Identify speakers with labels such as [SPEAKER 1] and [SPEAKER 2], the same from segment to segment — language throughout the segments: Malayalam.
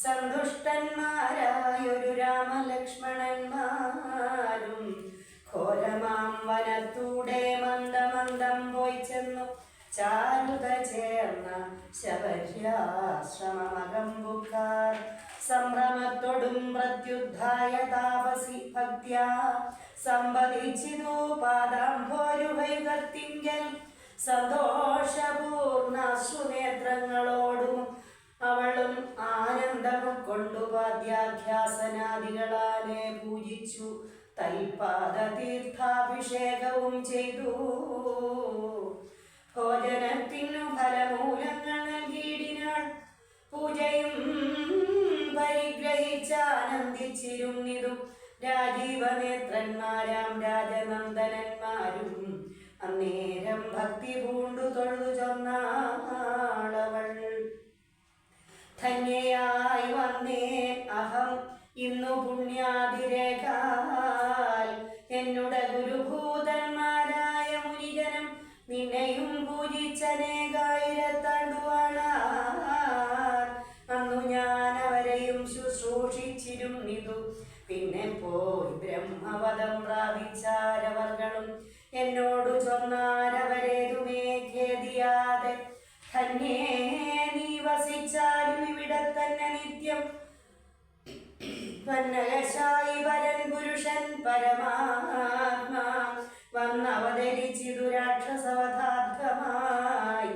[SPEAKER 1] സന്തുഷ്ടന്മാരായൊരു രാമലക്ഷ്മണന്മാരും ഘോരമാം വനത്തൂടെ മന്ദമന്ദം പോയി ചെന്നു ചാരുത ചേർന്ന ശബര്യാശ്രമമകമ്പുക്കാർ സംഭ്രമത്തോടും പ്രത്യുദ്ധായ താപസി ഭക്ത്യാ സംവദിച്ചിതു പാദാംഭോരുഹൈകത്തിങ്കൽ സന്തോഷപൂർണാശ്രുനേത്രങ്ങളോടും അവളും ആനന്ദവും കൊണ്ടു വാദ്യാഭ്യാസനാദികളാലെ പൂജിച്ചു തൽപാദ തീർത്ഥാഭിഷേകവും ചെയ്തു. ഭോജനത്തിനു ഫലമൂലങ്ങൾ നൽകിയിടിനാൾ. പൂജയും പരിഗ്രഹിച്ചാനന്ദിച്ചിരുന്നിതു രാജീവനേത്രന്മാരാം രാജനന്ദനന്മാരും. അന്നേരം ഭക്തി പൂണ്ടു തൊഴുതു ചൊന്നാളവൾ, ധന്യയായി വന്നേൻ അഹം ഇന്നു പുണ്യാതിരേഖാൽ. എന്നുടെ ഗുരുഭൂതന്മാരായ മുനിജനം നിന്നെയും പൂജിച്ചനേകായിരത്താണ്ടുവാളാർ. അന്നു ഞാൻ അവരെയും ശുശ്രൂഷിച്ചിരുന്നിതു. പിന്നെ പോയി ബ്രഹ്മവദം പ്രാപിച്ചാരവർകളും എന്നോടു ചൊന്നാരവരേതുമേ ഖേദിയാതെ, ധന്യേ നീ വസിച്ചാലും ഇവിടെ തന്നെ നിത്യം. വന്നകശായി വരൻ പുരുഷൻ പരമാത്മാ വന്നവതരിച്ചിതു രാക്ഷസവധാർത്ഥമായി.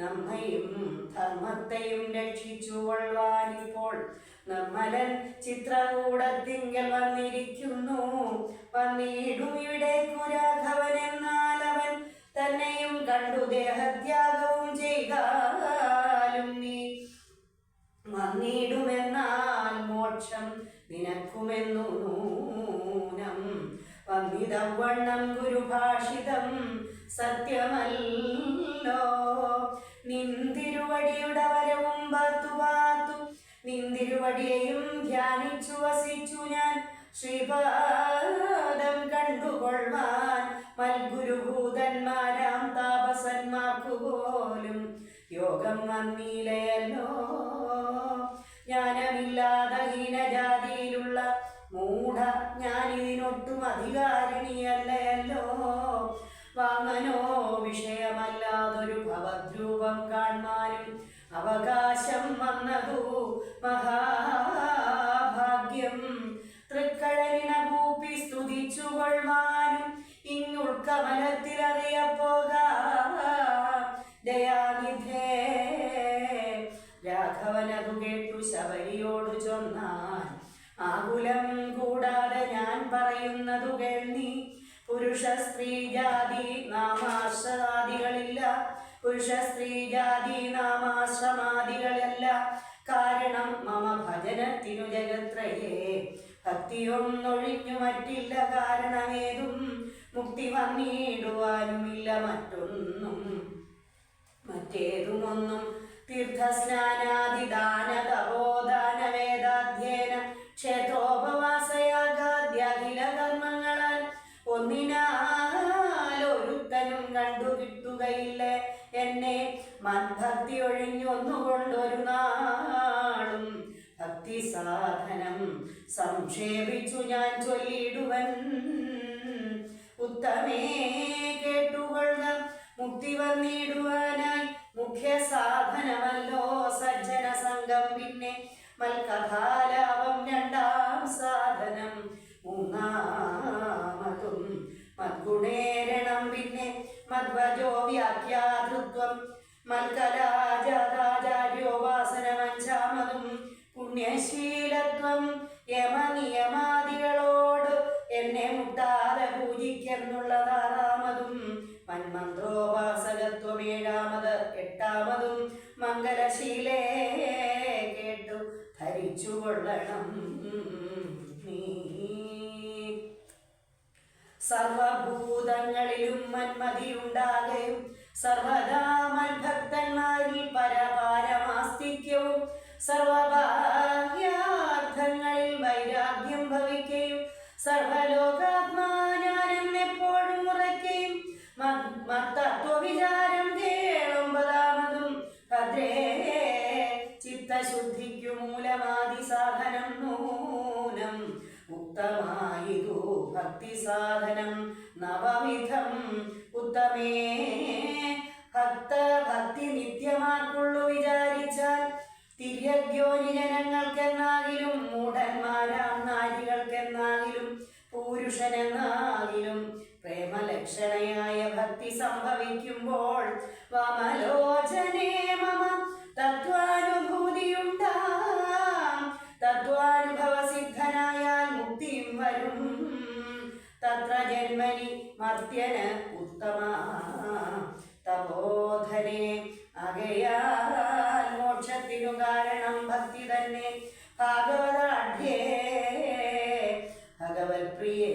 [SPEAKER 1] നമ്മയും ധർമ്മത്തെയും രക്ഷിച്ചു കൊള്ളുവാനിപ്പോൾ നിർമ്മലൻ ചിത്രകൂടത്തിങ്കൽ വന്നിരിക്കുന്നു. വന്നിടും ഇവിടേക്കു രാഘവൻ എന്നാൽ അവൻ തന്നെയും കണ്ടു ദേഹത്യാഗവും ചെയ്താലും നീ വന്നിടുമെന്നാൽ മോക്ഷം നിനക്കുമെന്നു നൂനം. വന്നിതവണ്ണം ഗുരുഭാഷിതം സത്യമല്ലോ. നിന്തിരുവടിയുടെ വരവും പാർത്തു പാർത്തു നിന്തിരുവടിയെയും ധ്യാനിച്ചു വസിച്ചു ഞാൻ. ശ്രീപാദം കണ്ടുകൊള്ളുവാൻ മൽഗുരുഭൂതന്മാരാം താപസന്മാർക്കു പോലും യോഗം വന്നീലയല്ലോ. ജ്ഞാനമില്ലാത ഹീനജാതിയിലുള്ള മൂഢ ഞാനിതിനൊട്ടും അധികാരിണിയല്ലയല്ലോ. വാമനോ വിഷയമല്ലാതൊരു ഭവദ്രൂപം കാണാനും അവകാശം വന്നതു മഹാഭാഗ്യം. തൃക്കഴലിന കൂപ്പി സ്തുതിച്ചു കൊള്ളുവാനും ഇങ്ങുൾക്കമലത്തിലറിയപ്പോകാം ദയാനിധേ. രാഘവനതു കേട്ടു ശബരിയോടു ചൊന്നാൻ, ആകുലം കൂടാതെ ഞാൻ പറയുന്നതു കേൾനീ. പുരുഷ സ്ത്രീ ജാതി നാമാശ്രമാദികളില്ല. പുരുഷ സ്ത്രീ ജാതി നാമാശ്രമാദികളല്ല. കാരണം മമ ഭജനത്തിനു ജഗത്രയേ ഭക്തിയൊന്നൊഴിഞ്ഞു മറ്റില്ല. കാരണമേതും മുക്തി വന്നിടുവാനുമില്ല മറ്റൊന്നും മറ്റേതുമൊന്നും. തീർത്ഥസ്നാനാദി ദാന തപോദാന വേദാധ്യയന ക്ഷേത്രോപവാസയാഗാദ്യഖില കർമ്മങ്ങളാൽ ഒന്നിനാലൊരുത്തനും കണ്ടു കിട്ടുകയില്ല എന്നെ. മദ്ഭക്തി ഒഴിഞ്ഞൊന്നുകൊണ്ടൊരു നാളും ഭക്തി സാധനം സംക്ഷേപിച്ചു ഞാൻ ചൊല്ലിടുവൻ. ഉത്തമേ കേട്ടുകൊള്ളുക, മുക്തി വന്നിടുവാനായി മുഖ്യ സാധനമല്ലോ സജ്ജന സംഘം. പിന്നെ മൽകഥാലാപം രണ്ടാം സാധനം. മൂന്നാമതും മദ്ഗുണേരണം. പിന്നെ മദ്വജോ വ്യാഖ്യാതൃത്വം. മൽകലാചാര്യോപാസനം. അഞ്ചാമതും പുണ്യശീലത്വം. യമനിയമാദികളോട് എന്നെ മുട്ടാതെ പൂജിക്കെന്നുള്ളതാറാമതും മന്മന്ത്രോപാസകത്വം. ഏഴാമത്. എട്ടാമതും മംഗലശീലേ കേട്ടു ധരിച്ചു കൊള്ളണം നീ. സർവഭൂതങ്ങളിലും മന്മതിയുണ്ടാകയും സർവദാ മൽഭക്തന്മാരിൽ പരപാരമാസ്തിക്യവും സർവബാഹ്യാർത്ഥങ്ങളിൽ വൈരാഗ്യം ഭവിക്കുകയും സർവലോകാത്മാനം എപ്പോഴും ഉറയ്ക്കുകയും മത്തത്വവിചാരം കേളൊമ്പതാമതും ഭദ്രേ ചിത്തശുദ്ധിക്കു മൂലമാതി ഉത്തമായിതു ഭക്തി സാധനം നവവിധം ഉത്തമേ. ഭക്തി നിത്യമാർക്കുള്ളു വിചാരിച്ചാൽ തിര്യഗ്യോനി ജനങ്ങൾക്കെന്നാകിലും മൂഢന്മാരാം നാരികൾക്കെന്നാകിലും പുരുഷനെന്നാകിലും പ്രേമലക്ഷണയായ ഭക്തി സംഭവിക്കുമ്പോൾ വമലോചനേ മമ തത്വാനുഭൂതിയുണ്ടാം. തത്വാനുഭവസിദ്ധനായാൽ മുക്തിയും വരും. തത്ര ജന്മനി മർത്യന് ഉത്തമ തപോധനെ. ആകയാൽ മോക്ഷത്തിനു കാരണം ഭക്തി തന്നെ. ഭാഗവതാഢ്യേ ഭഗവത് പ്രിയേ